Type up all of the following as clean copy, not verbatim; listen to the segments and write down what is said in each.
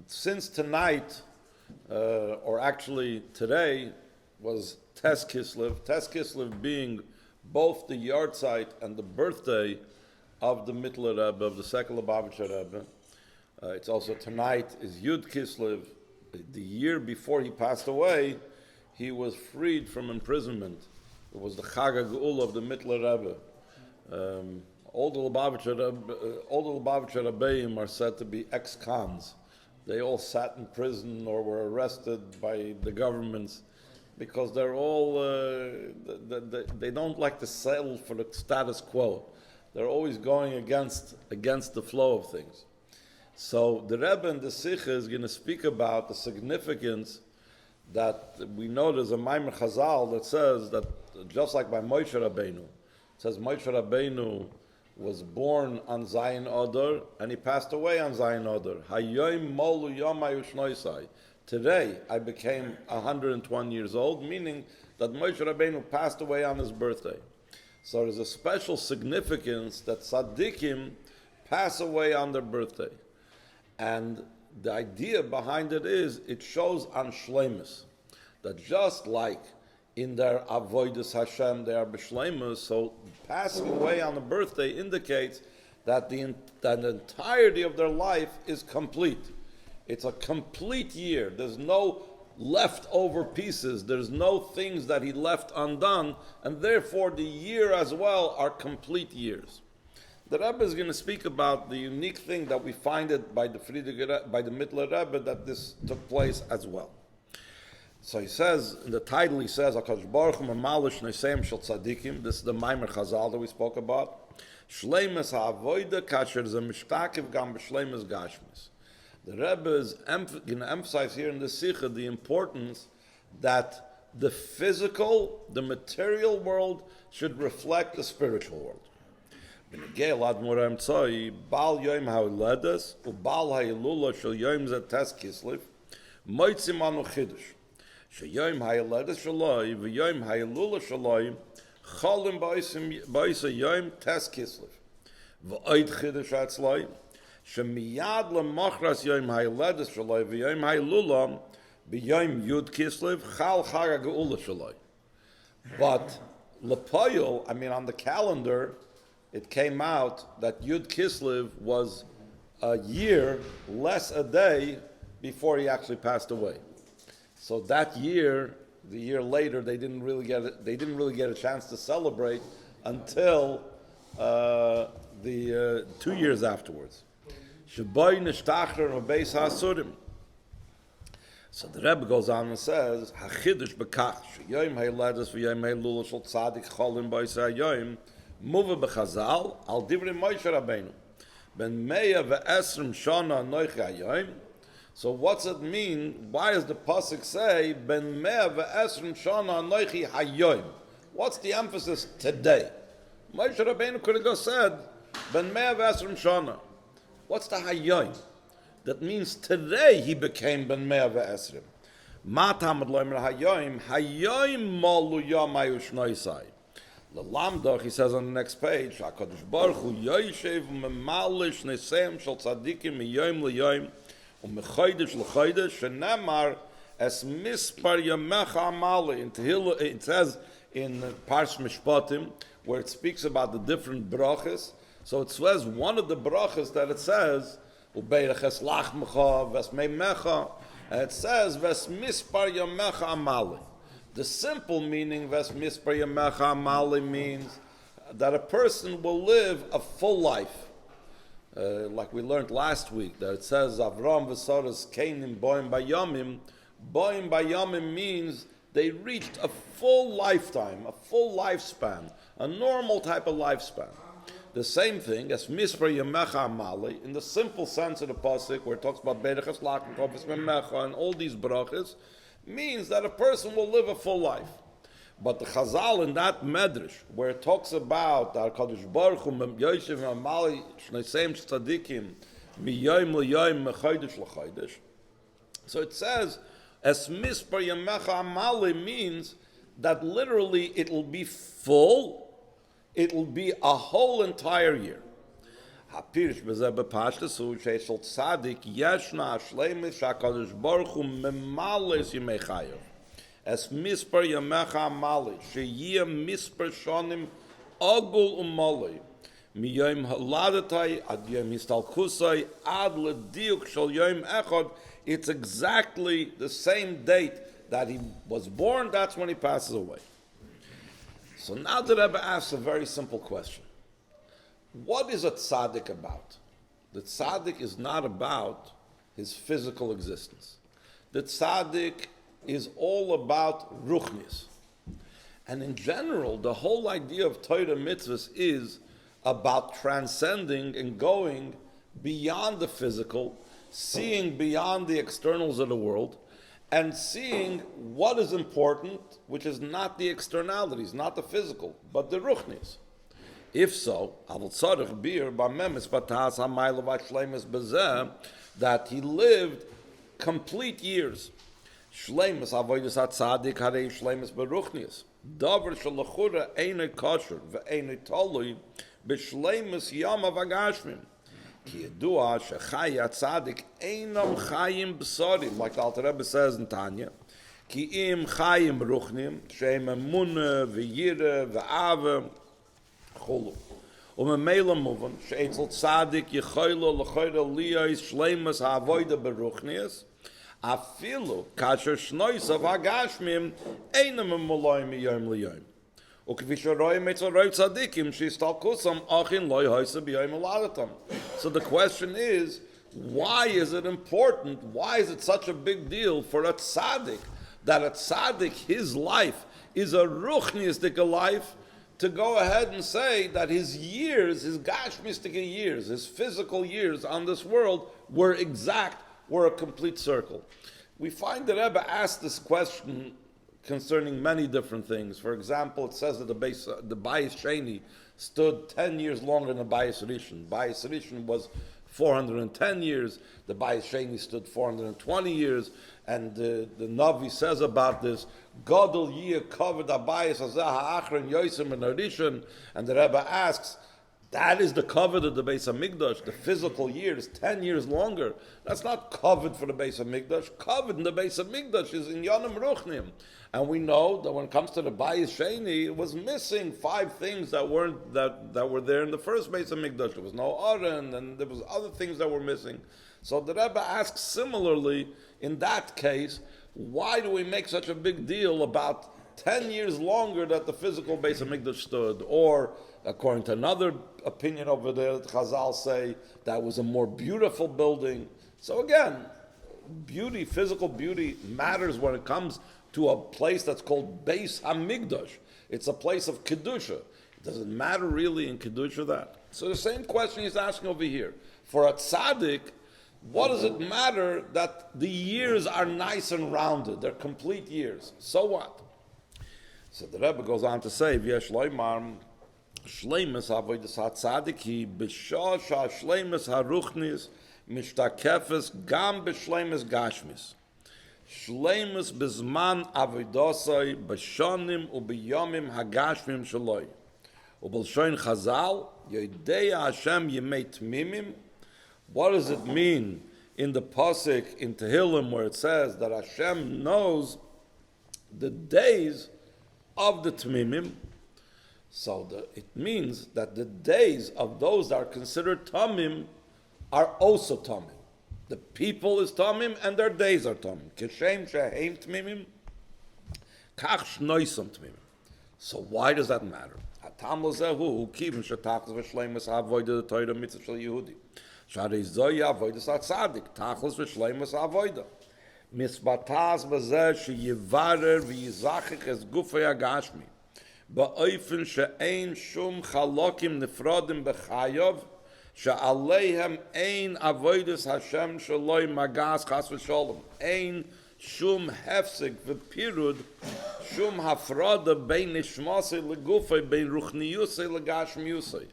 since tonight, or actually today, was Tes Kislev being both the yard site and the birthday of the Mittler Rebbe, of the second Lubavitcher Rebbe. It's also tonight is Yud Kislev. The year before he passed away, he was freed from imprisonment. It was the Chag HaGeula of the Mittler Rebbe. All the Lubavitcher Rebbeim are said to be ex-cons. They all sat in prison or were arrested by the governments because they're all, they don't like to settle for the status quo. They're always going against the flow of things. So the Rebbe in the Sikha is going to speak about the significance that we know there's a Maimer Chazal that says that just like by Moshe Rabeinu, it says Moshe Rabeinu was born on Zayin Adar and he passed away on Zayin Adar. Hayoim molu yomai ushnoisai. Today I became 120 years old, meaning that Moshe Rabeinu passed away on his birthday. So there's a special significance that Tzaddikim pass away on their birthday. And the idea behind it is, it shows on Shleimus, that just like in their Avodas Hashem, they are B'Shleimus, so passing away on a birthday indicates that the entirety of their life is complete. It's a complete year. There's no leftover pieces. There's no things that he left undone, and therefore the year as well are complete years. The Rebbe is going to speak about the unique thing that we find it by the Mittler Rebbe that this took place as well. So he says, in the title he says, HaKadosh Baruch Hu Memalish Neseim Shel Tzadikim. This is the Maimer Chazal that we spoke about. Shleimus ha'avoida kasher ze mishtakiv gam b'shleimus gashmis. The Rebbe is going to emphasize here in the Sikha the importance that the physical, the material world should reflect the spiritual world. B'negei l'admor ha'emtzai, Baal Yom ha'oledes, u'Baal ha'ilula shel Yom ze Tes Kislev, moitzim anu chidush. Sheyom ha'oledes shaloi, v'yom ha'ilula shaloi, cholim ba'isa Yom Tes Kislev. V'oid chidush ha'etzloi, shemiyad l'machras Yom ha'oledes shaloi, v'yom ha'ilula, b'yom Yud Kislev, chal chag ha'geula shaloi. But l'poyel, on the calendar, it came out that Yud Kislev was a year, less a day, before he actually passed away. So that year, the year later, they didn't really get a chance to celebrate until the 2 years afterwards. So the Rebbe goes on and says, "Hachidush bekach sheyom ha'ledes v'yom ha'ilula shel tzaddik cholim b'isay hayom muva b'chazal al divrei Moshe Rabeinu ben meya ve'esrim shana noich hayom." So what's it mean? Why does the pasuk say ben meya ve'esrim shana noich hayom? What's the emphasis today? Moshe Rabeinu could have just said ben meya ve'esrim shana. What's the hayom? That means today he became ben meya ve'esrim. Ma tamad loimer hayom malu yomai ushnoisai. L'lamdach, he says on the next page, HaKadosh Baruch Hu yoshev memalish neseim shel tzadikim miyom liyom u'mechodesh l'chodesh shenemar es mispar yamecha amali. It says in Parsh Mishpatim, where it speaks about the different brachas. So it says one of the brachas that it says, u'beireches lachmecha v'esmeimecha, and it says v'esmispar yamecha amali. The simple meaning, Ves Mispar Yamecha Amali, means that a person will live a full life. Like we learned last week, that it says, Avram V'Saras Kainim Boim Bayamim. Boim Bayamim means they reached a full lifetime, a full lifespan, a normal type of lifespan. The same thing as Mispar Yamecha Amali, in the simple sense of the pasuk, where it talks about Beirechas Lachim, Mecha, and all these brachas, means that a person will live a full life. But the Chazal in that Medrash, where it talks about HaKadosh Baruch Hu Yoshev Amali Shneseim Tzadikim Miyom L'Yom Mechodesh L'Chodesh, so it says, Es Mispar Yamecha Amali means that literally it will be full, it will be a whole entire year. Hapirish b'zeh b'pashtasu she'eshel tzaddik yeshna shleimus sha'kadosh baruch hu memales yimei chayav. Es misper yamecha amali sheyiyah misper shonim agul umali miyom haladatay ad yom histalkusay ad lediuk shel yom echad. It's exactly the same date that he was born. That's when he passes away. So now the Rebbe asks a very simple question. What is a tzaddik about? The tzaddik is not about his physical existence. The tzaddik is all about ruchnis. And in general, the whole idea of Torah and Mitzvos is about transcending and going beyond the physical, seeing beyond the externals of the world, and seeing what is important, which is not the externalities, not the physical, but the ruchnis. If so, that he lived complete years. Shleimus avodas hatzadik harei shleimus beruchnius. Davar shalachura eine kosher ve'ene tolui b'shleimus yom avagashmim. Ki yedua shechai hatzadik einam chayim b'sorim, like the Alter Rebbe says in Tanya. Ki im chayim ruchnim sheim emunah ve'yireh ve'aveh chulu. Umemela muvan she'etzel tzadik yechoylo l'choyre liyos shleimus ha'avoda beruchnius. Afilu kasher shnois of hagashmim einam emuloyim miyom liyom. Ukvisharoyim etzaroy tzadikim shistalkusam achin loy hoysa biyom aladatam. So the question is, why is it important? Why is it such a big deal for a tzaddik, that a tzaddik, his life is a ruchnistic life, to go ahead and say that his years, his gashmistic years, his physical years on this world were exact, were a complete circle? We find that Rebbe asked this question concerning many different things. For example, it says that the Bayis Sheni stood 10 years longer than the Bayis Rishon. Bayis Rishon was 410 years. The Bayis Sheni stood 420 years. And the Navi says about this, Gadol Yiyah covered Abayis Hazeh Ha'achron Yosim and Rishon. And the Rebbe asks, that is the covet of the Beis HaMikdash. The physical years, 10 years longer. That's not covet for the Beis HaMikdash. Covet in the Beis HaMikdash is in Yonim Ruchnim. And we know that when it comes to the Bayis Sheni, it was missing 5 things that were there in the first Beis HaMikdash. There was no Aron, and there was other things that were missing. So the Rebbe asks similarly, in that case, why do we make such a big deal about 10 years longer that the physical Beis HaMikdash stood? Or, according to another opinion over there, Chazal say that was a more beautiful building. So again, beauty, physical beauty matters when it comes to a place that's called Beis HaMikdash. It's a place of Kedusha. It doesn't matter really in Kedusha that. So the same question he's asking over here. For a tzaddik, what does it matter that the years are nice and rounded? They're complete years. So what? So the Rebbe goes on to say, V'yesh loymar, shleimus avodas hatzadik hi b'shah shleimus haruchnis mishtakefes gam b'shleimus gashmis. Shleimus bizman avodosai b'shonim u'b'yomim hagashmim shaloi. U'b'lshoin Chazal, Yodeya Hashem yemei tmimim. What does it mean in the pasuk in Tehillim where it says that Hashem knows the days of the tmimim? So it means that the days of those that are considered tamim are also tamim. The people is tamim and their days are tamim. Kishem sheheim tmimim, kach shnoisam tmimim. So why does that matter? Hatam lozehu kivim shetachlis v'shleimus ha'avoda the Torah mitzvah shel Yehudi. Sharei zoya avodas hatzadik tachlis v'shleimus ha'avoda. Misbataz b'zeh sheyivarer v'yizachik es gufay ha'gashmi. Ba'ofen she'ein shum chalokim nefrodim b'chayav she'aleihem ein avodas Hashem shaloi magas chas v'sholom. Ein shum hefsek v'pirud shum hafrada bein nishmasei legufay bein ruchniyusei legashmiyusei.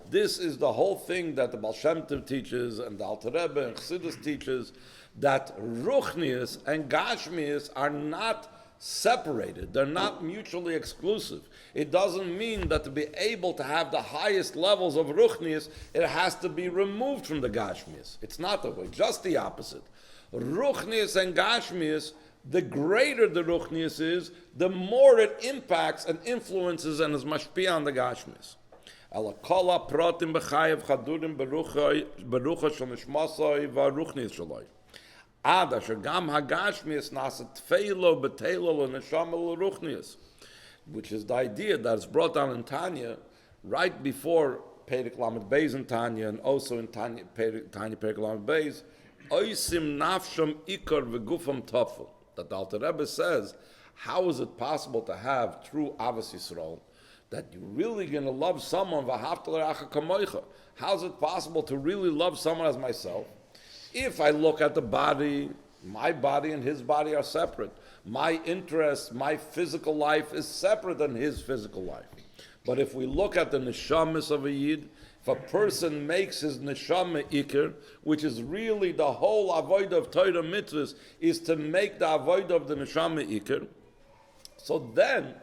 This is the whole thing that the Baal Shem Tov teaches and the Alter Rebbe and Chassidus teaches, that ruchnius and gashmius are not separated. They're not mutually exclusive. It doesn't mean that to be able to have the highest levels of Ruchnius, it has to be removed from the Gashmius. It's not that way, just the opposite. Ruchnius and Gashmius, the greater the Ruchnius is, the more it impacts and influences and is mashpia on the Gashmius. Ela kol hapratim b'chayev chadurim berucha shel nishmasoi v'ruchnius shaloi. Ad asher gam hagashmius nasa tfeilo b'teilo l'neshama l'ruchnius, which is the idea that is brought down in Tanya right before Perek Lamed Beis in Tanya and also in Tanya Perek Lamed Beis, oisim nafsham ikar v'gufam tafel. That the Alter Rebbe says, how is it possible to have true Avos Yisrael, that you're really going to love someone, v'ahavta l'reacha kamoicha? How is it possible to really love someone as myself? If I look at the body, my body and his body are separate. My interest, my physical life is separate than his physical life. But if we look at the neshamas of a yid, if a person makes his neshama ikr, which is really the whole avodah of Torah and Mitzvos, is to make the avodah of the neshama ikr, so then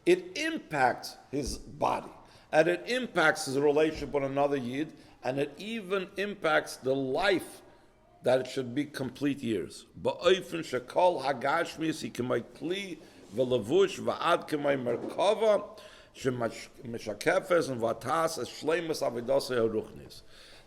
it impacts his body, and it impacts his relationship with another yid, and it even impacts the life that it should be complete years. Ba'ofen shekol hagashmis ikemay kli v'levush v'ad kemay merkava shemeshakefes and vatas as shleimus avidosei haruchnis.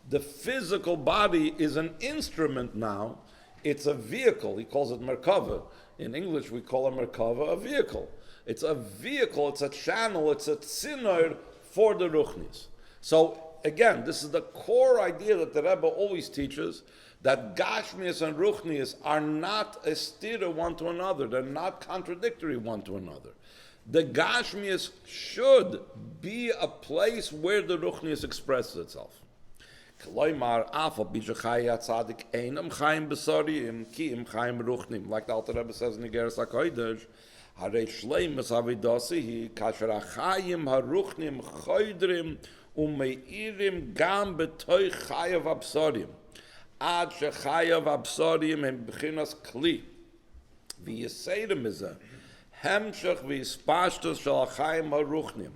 The physical body is an instrument now. It's a vehicle. He calls it merkava. In English, we call a merkava a vehicle. It's a vehicle. It's a channel. It's a tzinor for the ruchnis. So again, this is the core idea that the Rebbe always teaches, that Gashmias and Ruchnias are not a stira one to another. They're not contradictory one to another. The Gashmias should be a place where the Ruchnias expresses itself. Like the Alter Rebbe says in the Geras HaKodesh, Harei shleimus avidasi kasher achayim haruchnim choydrim umeirim gam betoy chayav absorim. Ad shechayav absorim hem b'chinas kli. V'yeseirim izeh. Hemshech v'yispashtus shel achayim haruchnim.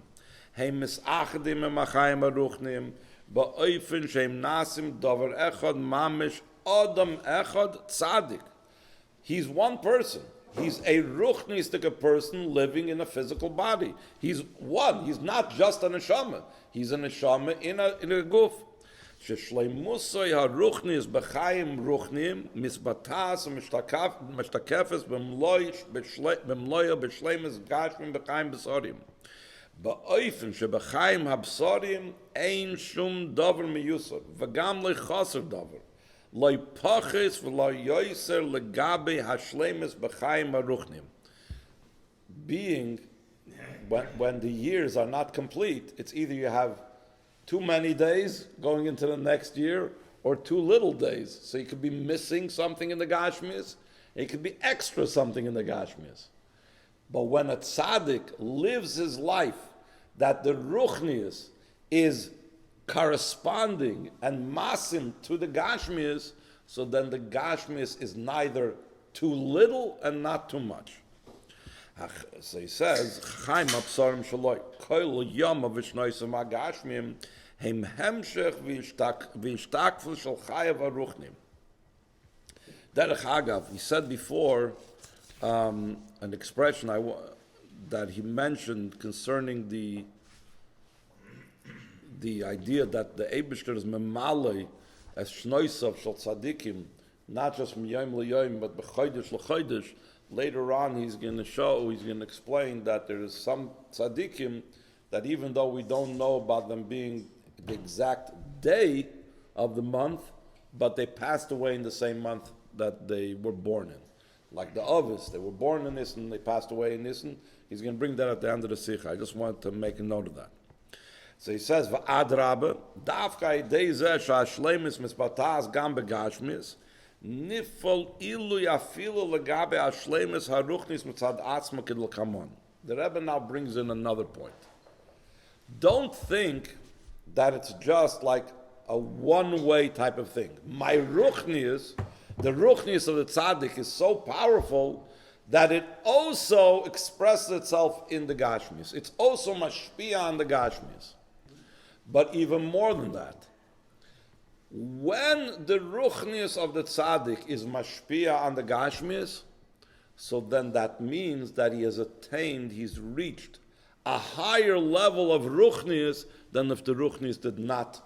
Hem misachdim hem achayim haruchnim. Ba'oifen shem nasim dover echad mamish adam echad tzaddik. He's one person. He's a ruchnistic person living in a physical body. He's one. He's not just a neshama. He's a neshama in a guf. Sheshleimusoi haruchnis b'chaim ruchnim misbatas u'mishtakefes b'mloya b'shleimus gashmim b'chaim b'sorim. Ba'oifen sheb'chaim habsorim ein shum dover miyusor v'gam lechaser dover. Lo pachis v'lo yoiser legabe hashlemis b'chaim haruchnim. Being, when the years are not complete, it's either you have too many days going into the next year, or too little days. So you could be missing something in the Gashmias, it could be extra something in the Gashmias. But when a tzaddik lives his life, that the Ruchnius is corresponding and masim to the Gashmias, so then the Gashmias is neither too little and not too much. So he says, Chaim absorim shaloi, koil yom v'shnoisem hagashmim, hem hemshech v'ishtakfel shel chayav haruchnim. Derech Agav, he said before an expression that he mentioned concerning the idea that the Eibishter is memalei as shnoisav shel tzadikim, not just from yom l'yom, but b'chodesh l'chodesh. Later on, he's going to explain that there is some tzaddikim that even though we don't know about them being the exact day of the month, but they passed away in the same month that they were born in. Like the Ovis, they were born in Nisan, they passed away in Nisan. He's going to bring that at the end of the Sikha. I just wanted to make a note of that. So he says, V'ad Rabbe, Davka idei zeh sha'ashlemis misbatas gam begashmis, Nifol ilu yafilu legabe ashlemis haruchnis mitzad atzma kidl kamon. The Rebbe now brings in another point. Don't think that it's just like a one-way type of thing. My ruchnius, the ruchnius of the tzaddik is so powerful that it also expresses itself in the Gashmis. It's also mashpia on the Gashmis. But even more than that, when the ruchnius of the tzaddik is mashpia on the Gashmis, so then that means that he has attained, he's reached a higher level of ruchnius than if the ruchnius did not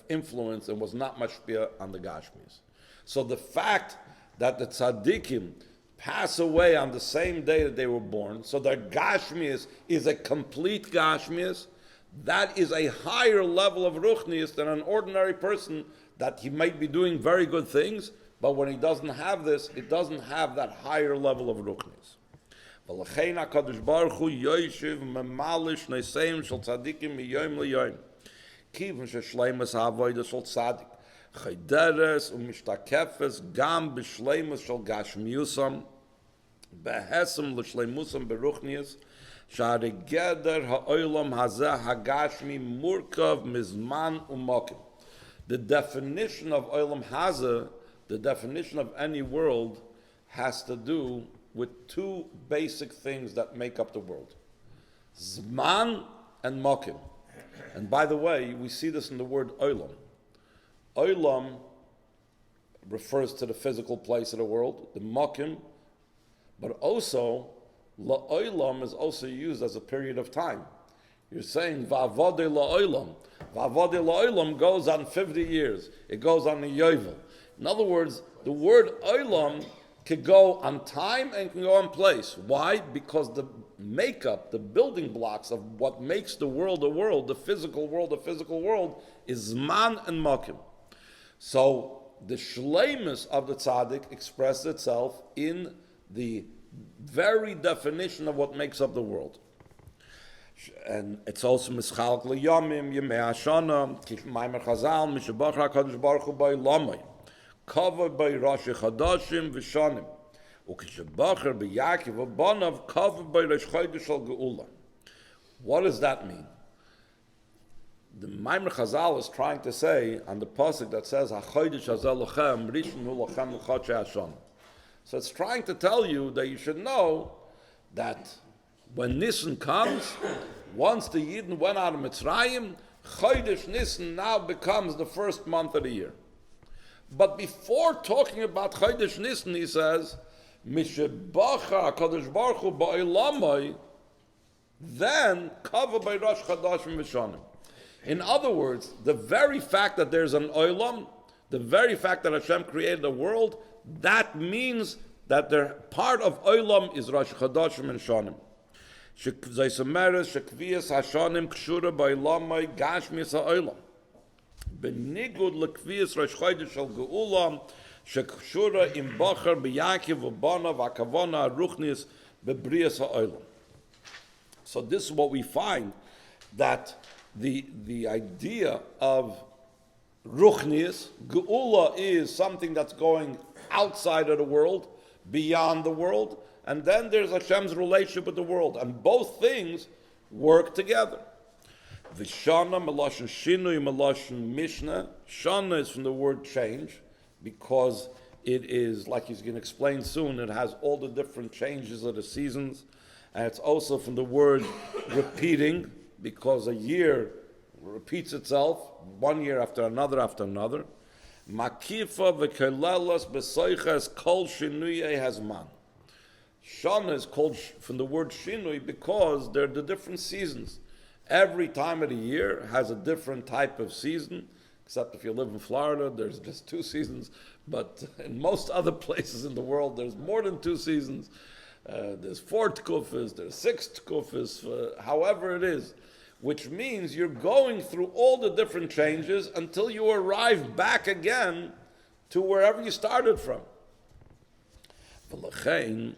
influence and was not mashpia on the Gashmis. So the fact that the tzaddikim pass away on the same day that they were born, so their Gashmis is a complete Gashmis, that is a higher level of ruchnius than an ordinary person that he might be doing very good things, but when he doesn't have this, it doesn't have that higher level of ruchnius. V'lechein HaKadosh Baruch Hu yoshiv memalish neseim shel tzaddikim miyom liyom. Kivon sheshleimus ha'avodah shel tzaddik. Chayderes u'mishtakefes gam b'shleimus shel gashmiusam behesem l'shleimusam beruchnius sha'are geder ha'olam hazeh hagashmi murkav mizman u'mokim. The definition of olam hazeh, the definition of any world, has to do with two basic things that make up the world: Zman and Mokim. And by the way, we see this in the word Olam. Olam refers to the physical place of the world, the Mokim, but also La'olam is also used as a period of time. You're saying Va'avode La'olam. Va'avode La'olam goes on 50 years. It goes on the Yovel. In other words, the word Olam can go on time and can go on place. Why? Because the makeup, the building blocks of what makes the world a world, the physical world, is Zman and Mokim. So the shleimus of the tzaddik expresses itself in the very definition of what makes up the world. And it's also mischalk liyamim, yemei hashana, k'maimer chazal, mishabach HaKadosh Baruch Hu by lamay. Covered by Rosh Chodashim v'Shanim, u'kishabacher b'Yaakov v'Banav covered by Rosh Chodesh Shel Geula. What does that mean? The Maimer Chazal is trying to say on the pasuk that says HaChodesh Hazel Lochem Rishon Hu Lochem L'Chodshei Hashan. So it's trying to tell you that you should know that when Nisan comes, once the Yidden went out of Mitzrayim, Chodesh Nisan now becomes the first month of the year. But before talking about Chodesh Nisan, he says, Mishebacha HaKadosh Baruch Hu ba'olamai, then covered by Rosh Chodashim v'Shanim. In other words, the very fact that there's an olam, the very fact that Hashem created the world, that means that their part of olam is Rosh Chodashim and Shanim. Zaysameres shekvias hashanim kshura ba'olamai gashmis ha'olam. Benigud lekvias Rosh Chodesh Shel Geula shekshura im bacher b'Yaakov v'Banav hakavana ruchnius bebrias ha'olam. So this is what we find, that the idea of ruchnius, geula, is something that's going outside of the world, beyond the world, and then there's Hashem's relationship with the world, and both things work together. The shana meloshen shinui meloshen mishnah. Shana is from the word change, because it is, like he's going to explain soon, it has all the different changes of the seasons, and it's also from the word repeating, because a year repeats itself, 1 year after another after another. Makifa v'kelelas b'soiches kol shinuyei hazman. Shana is called from the word shinui because they're the different seasons. Every time of the year has a different type of season, except if you live in Florida, there's just 2 seasons. But in most other places in the world, there's more than 2 seasons. There's 4 tkufas, there's 6 tkufas, however it is. Which means you're going through all the different changes until you arrive back again to wherever you started from. V'lechein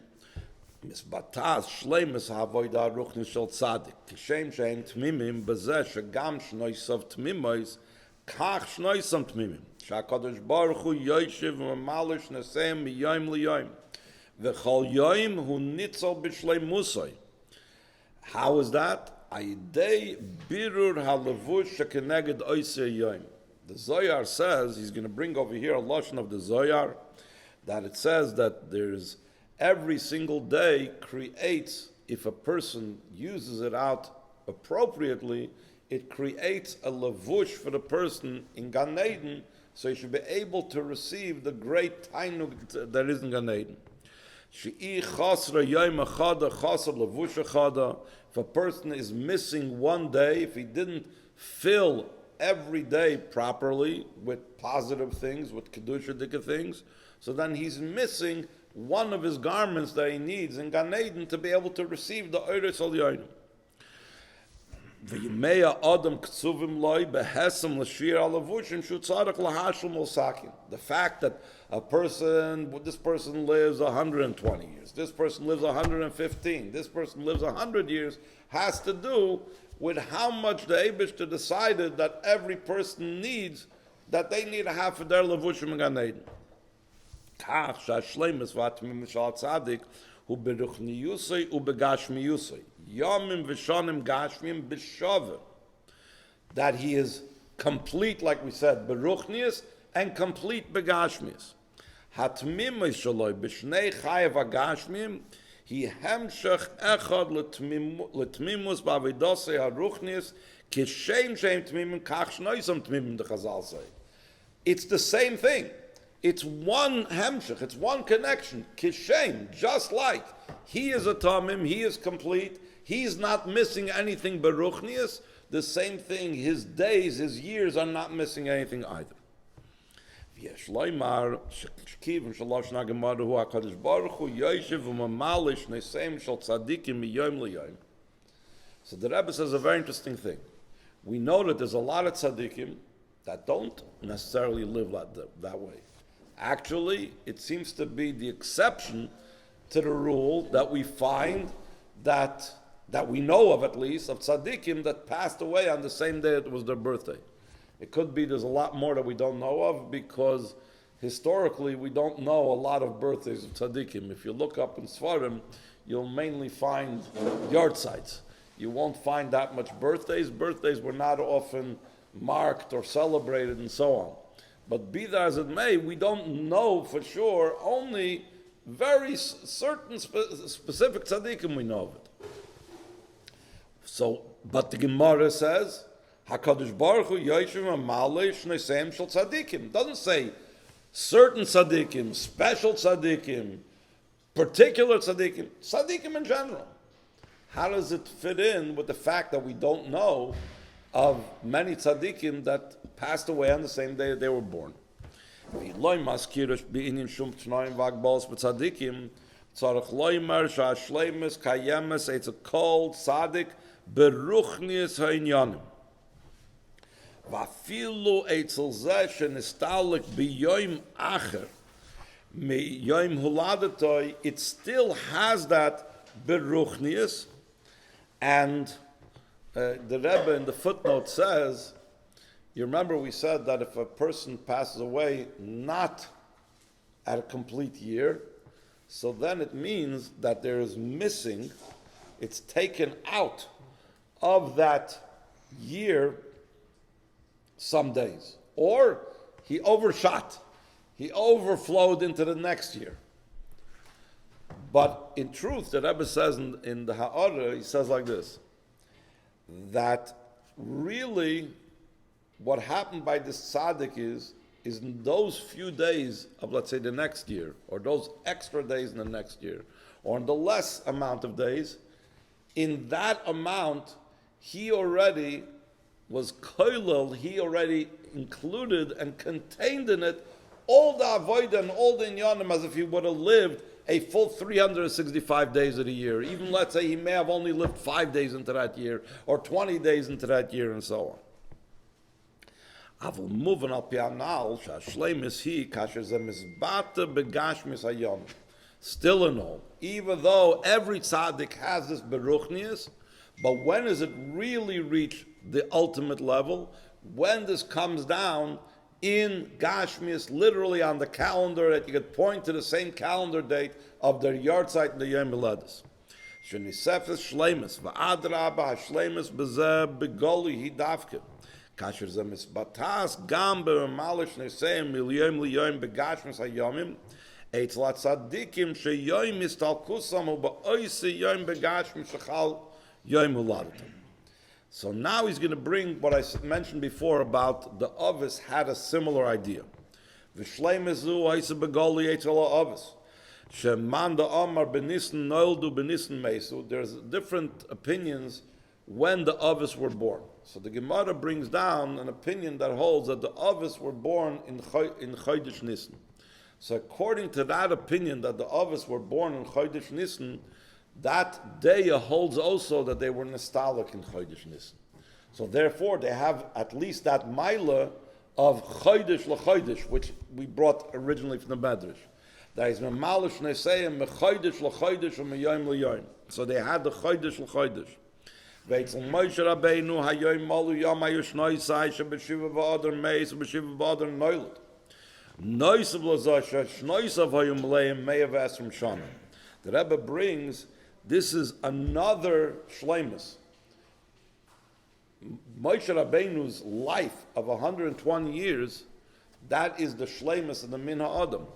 misbataz shleimus ha'avodah ruchnis shel tzaddik kishem she'en tmimim b'zeh shegam shnoisav tmimois kach shnoisam tmimim she'HaKadosh Baruch Hu yoshiv v'mamalish neseim miyom liyom v'chol yom hu nitzol b'shleimusoi. How is that? The Zohar says, he's going to bring over here a lashon of the Zohar, that it says that there's every single day creates, if a person uses it out appropriately, it creates a lavush for the person in Gan Eden, so he should be able to receive the great tainug that is in Gan Eden. If a person is missing one day, if he didn't fill every day properly with positive things, with kedusha things, so then he's missing one of his garments that he needs in Gan Eden to be able to receive the Oiris Al Yonim. The fact that this person lives 120 years, this person lives 115, this person lives 100 years, has to do with how much the Eibishter decided that every person needs, that they need to have for their levushim in Gan Eden. Tzaddik hu beruchniyusay u begashmiyusay yomim v'shonim gashmim b'shover, that he is complete, like we said, beruchnius, and complete begashmius. Hatmimay shaloi b'shnei chayev agashmim he hemshech echad letmimus b'avidosei haruchnius kishem shem tmimim kach shnoisam tmimim, the Chazal say. It's the same thing. It's one hemshech, it's one connection. Kishem, just like he is a tamim, he is complete, he's not missing anything beruchnius. The same thing, his days, his years are not missing anything either. So the Rebbe says a very interesting thing. We know that there's a lot of tzaddikim that don't necessarily live that way. Actually, it seems to be the exception to the rule that we find that we know of, at least, of tzaddikim that passed away on the same day it was their birthday. It could be there's a lot more that we don't know of, because historically we don't know a lot of birthdays of tzaddikim. If you look up in Sfarim, you'll mainly find yard sites. You won't find that much birthdays. Birthdays were not often marked or celebrated and so on. But be that as it may, we don't know for sure, only very certain specific tzaddikim we know of it. So, but the Gemara says, HaKadosh Baruch Hu Yoshev Amalei Shneseim Shel Tzaddikim. It doesn't say certain tzaddikim, special tzaddikim, particular tzaddikim, tzaddikim in general. How does it fit in with the fact that we don't know of many tzaddikim that passed away on the same day that they were born? It's a called tzaddik beruchnius ha'inyanim. Vafilu eitzel zeh shenistalik biyoim acher miyoim huladetoi, it still has that beruchnius. And the Rebbe in the footnote says, you remember we said that if a person passes away not at a complete year, so then it means that there is missing, it's taken out of that year some days. Or he overshot, he overflowed into the next year. But in truth, the Rebbe says in the Ha'ara, he says like this, that really what happened by this tzaddik is in those few days of, let's say, the next year, or those extra days in the next year, or in the less amount of days, in that amount, he already was koilel, he already included and contained in it all the avodah and all the inyanim, as if he would have lived a full 365 days of the year. Even let's say he may have only lived 5 days into that year, or 20 days into that year, and so on. Still in all, even though every tzaddik has this beruchnius, but when does it really reach the ultimate level? When this comes down in Gashmius, literally on the calendar, that you could point to the same calendar date of their yard site and the Yom Miladus. Shenisefes shleimus va'adraba hashleimus b'zeh begoli hidavke. Kasher ze misbatas gam be'malish neseim milyom liyom begashmius hayomim, Eitz Tzaddikim sheyoim istalkusam u'ba'oisi yoim begashmi shechal yoim uladatam. So now he's going to bring what I mentioned before about the Ovis had a similar idea. V'shleimezu ha'isa begoli eitz ala Ovis. Sheman da Amar benissen noildu benissen mesu. There's different opinions when the Ovis were born. So the Gemara brings down an opinion that holds that the Ovis were born in Chodesh Nisan. So according to that opinion that the Ovis were born in Chodesh Nisan, that day holds also that they were nostalgic in Chodesh Nisan. So therefore they have at least that Maila of Chodesh l'Chodesh, which we brought originally from the Medrash. That is Memalish Neseim meChodesh l'Chodesh u'meyom l'yom. So they had the Chodesh l'Chodesh. Ve'etzel Moshe Rabeinu hayoim malu yom hayushnoi sai shebeshiva v'adar meis shebeshiva v'adar noilad. Noisav l'zasha shnoisav hayum leim meyav esrim shana. The Rebbe brings, this is another shleimus. Moshe Rabeinu's life of 120 years, that is the shleimus of the Min HaAdam.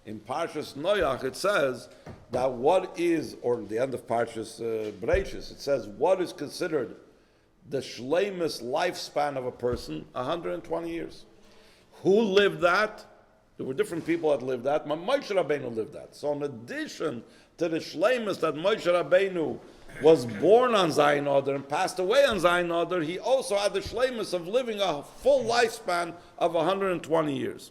In Parshas Noach, it says that what is, or the end of Parshas Bereishis, it says what is considered the shleimus lifespan of a person, 120 years. Who lived that? There were different people that lived that. Moshe Rabeinu lived that. So in addition to the shleimus that Moshe Rabeinu was born on Zayin Adar and passed away on Zayin Adar, he also had the shleimus of living a full lifespan of 120 years.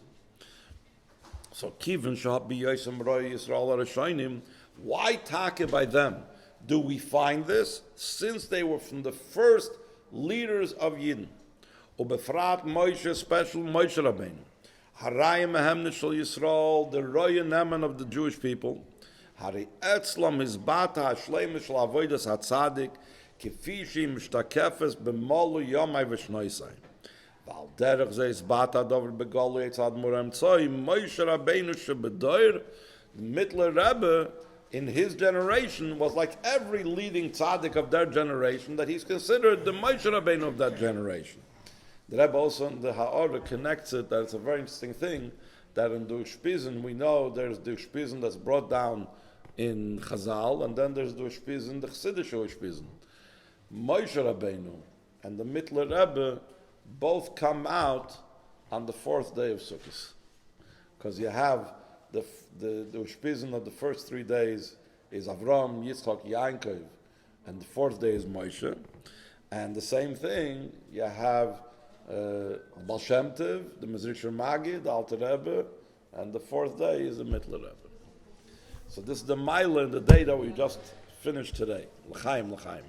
So Kivin Shah Bi Yosem Roy Yisrael Arashainim, why take by them do we find this? Since they were from the first leaders of Yidden. Ubefrat Moshe, special Moshe Rabeinu. Harayim Mehemne Shal Yisrael, the Roya Neman of the Jewish people. Hari Etzlam Hizbata Hashleim Shal Avodas HaTzadik, Kifishi Mishtakefes B'molu Yomai V'shnoisai. Val derech ze Hizbata Dover Begolu Yitzad Murem Tzoi, Moshe Rabeinu Shebedoir, Mittler Rebbe, in his generation, was like every leading tzaddik of their generation, that he's considered the Moshe Rabeinu of that generation. The Rebbe also in the Ha'ara connects it, that it's a very interesting thing, that in the Ushpizin, we know there's the Ushpizin that's brought down in Chazal, and then there's the Ushpizin, the Chassidish Ushpizin. Moshe Rabeinu and the Mittler Rebbe both come out on the fourth day of Sukkot. Because you have the Ushpizin of the first 3 days is Avram, Yitzchak, Yankov, and the fourth day is Moshe. And the same thing, you have Baal Shem Tov, the Mezritcher Magid, the Alter Rebbe, and the fourth day is the Mittler Rebbe. So this is the Mila in the day that we just finished today. L'chaim, l'chaim.